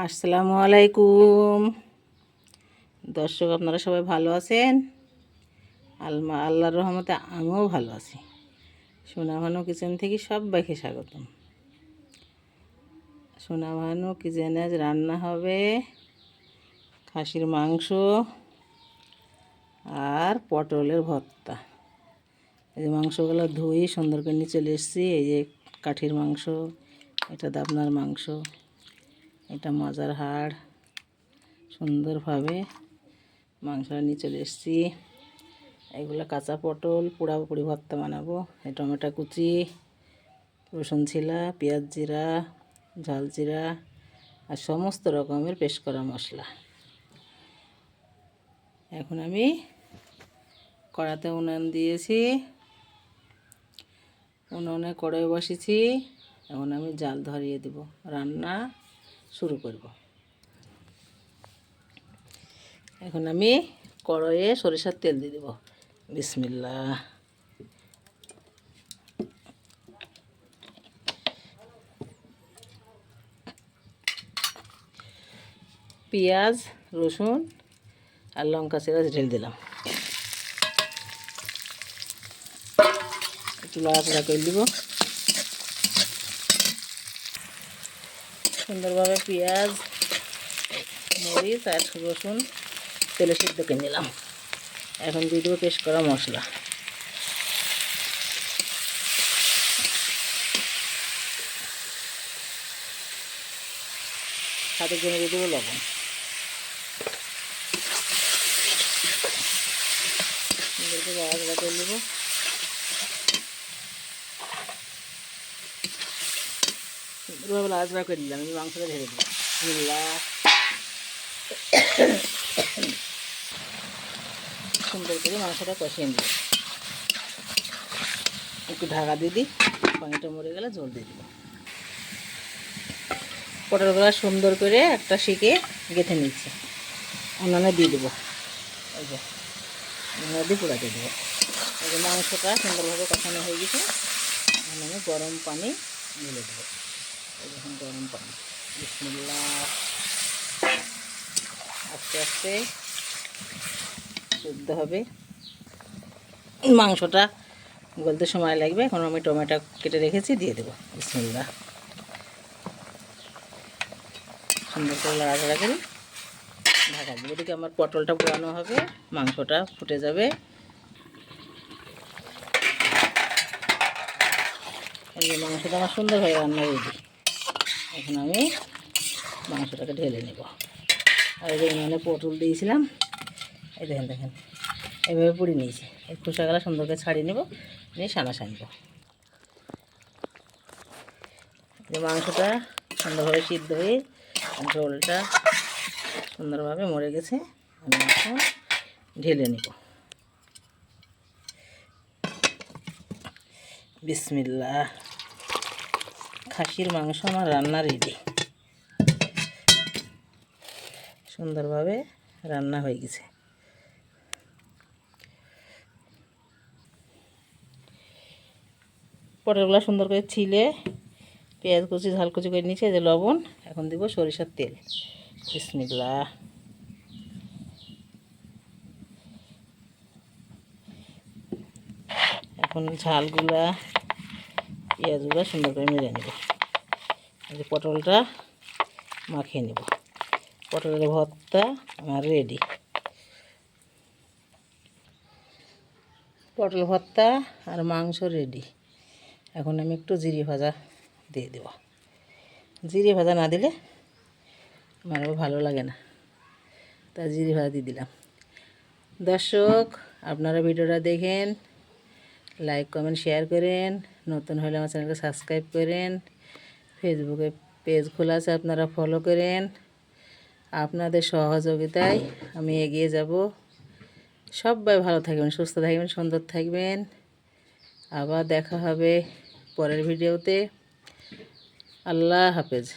আসসালামু আলাইকুম দর্শক, আপনারা সবাই ভালো আছেন? আল্লাহর রহমতে আমিও ভালো আছি। সোনা ভানু কিচেন থেকে সবাইকে স্বাগতম। সোনা ভানু কিচেনে আজ রান্না হবে খাসির মাংস আর পটলের ভর্তা। এই যে মাংসগুলো ধুই সুন্দর করে নিয়ে চলে এসেছি। এই যে কাঠির মাংস, এটা দাবনার মাংস, এটা মজার হাড়। সুন্দরভাবে মাংসটা নিয়ে চলে এসেছি। এগুলো কাঁচা পটল পুড়ি ভর্তা বানাবো। এই টমেটো কুচি, রসুন ছিলা, পেঁয়াজ জিরা, ঝাল জিরা আর সমস্ত রকমের পেস্ট করা মশলা। এখন আমি কড়াতে উনুন দিয়েছি, উনুনে কড়াই বসেছি। এখন আমি জাল ধরিয়ে দেব, রান্না শুরু করব। এখন আমি কড়াইয়ে সরিষার তেল দিয়ে দেব। বিসমিল্লাহ। পেঁয়াজ, রসুন আর লঙ্কা চিরা ঢেলে দিলাম। একটু লাড়াচাড়া করে দিব। সুন্দরভাবে পেঁয়াজ, মরিচ আর রসুন তেলে সিদ্ধ করে নিলাম। এখন দিয়ে দেবো পেস্ট করা মশলা। সাথে জন্য দিয়ে দেবো লবণ। সুন্দর করে লাড়াচাড়া করে নেব। সুন্দরভাবে লাড়াচাড়া করে দিলাম। আমি মাংসটা ঢেলে দিলাম। সুন্দর করে মাংসটা কষিয়ে নেব। একটু ঢাকা দিয়ে দিই, পানিটা মরে গেলে জল দিয়ে দিব। পটলগুলো সুন্দর করে একটা শিকে গেঁথে নিচ্ছি, উনুনে দিয়ে দেবো। এই যে উনুনে দিয়ে পোড়াতে দেবো। এই যে মাংসটা সুন্দরভাবে কষানো হয়ে গেছে। এখন আমি গরম পানি ঢেলে দেবো। এই দেখুন গরম পানি। বিসমিল্লাহ। আস্তে আস্তে সিদ্ধ হবে। মাংসটা গলতে সময় লাগবে। এখন আমি টমেটো কেটে রেখেছি, দিয়ে দেবো। বিসমিল্লাহ। সুন্দর করে লাড়াচাড়া করে ঢাকা দেবো। এদিকে আমার পটলটা পোড়ানো হবে, মাংসটা ফুটে যাবে। এই যে মাংসটা আমার সুন্দরভাবে রান্না রেডি। এখন আমি মাংসটাকে ঢেলে নেব। আর এই যে উনুনে পটল দিয়েছিলাম, এই দেখেন দেখেন এইভাবে পুড়ে নিয়েছি। এই খোসাগুলো সুন্দর করে ছাড়িয়ে নেব, নিয়ে সানা সানব। যে মাংসটা সুন্দরভাবে সিদ্ধ হয়ে ঝোলটা সুন্দরভাবে মরে গেছে। আমি এখন ঢেলে নেব। বিসমিল্লাহ। খাসির মাংস আমার রান্না রেডি। সুন্দরভাবে রান্না হয়ে গেছে। পটলগুলো সুন্দর করে ছিলে পেঁয়াজ কুচি ঝাল কুচি করে নিয়েছে। যে লবণ, এখন দিব সরিষার তেল। বিসমিল্লাহ। এখন ঝালগুলা পেঁয়াজগুলো সুন্দর করে মেরে নেব। এই যে পটলটা মাখিয়ে নেব। পটলের ভর্তা আমার রেডি। পটল ভর্তা আর মাংস রেডি। এখন আমি একটু জিরে ভাজা দিয়ে দেব। জিরে ভাজা না দিলে আমার ভালো লাগে না, তাই জিরে ভাজা দিয়ে দিলাম। দর্শক, আপনারা ভিডিওটা দেখেন, লাইক কমেন্ট শেয়ার করেন। নতুন হলে আমার চ্যানেলকে সাবস্ক্রাইব করেন। ফেসবুকে পেজ খোলা আছে, আপনারা ফলো করেন। আপনাদের সহযোগিতায় আমি এগিয়ে যাব। সবাই ভালো থাকবেন, সুস্থ থাকবেন, সুন্দর থাকবেন। আবার দেখা হবে পরের ভিডিওতে। আল্লাহ হাফেজ।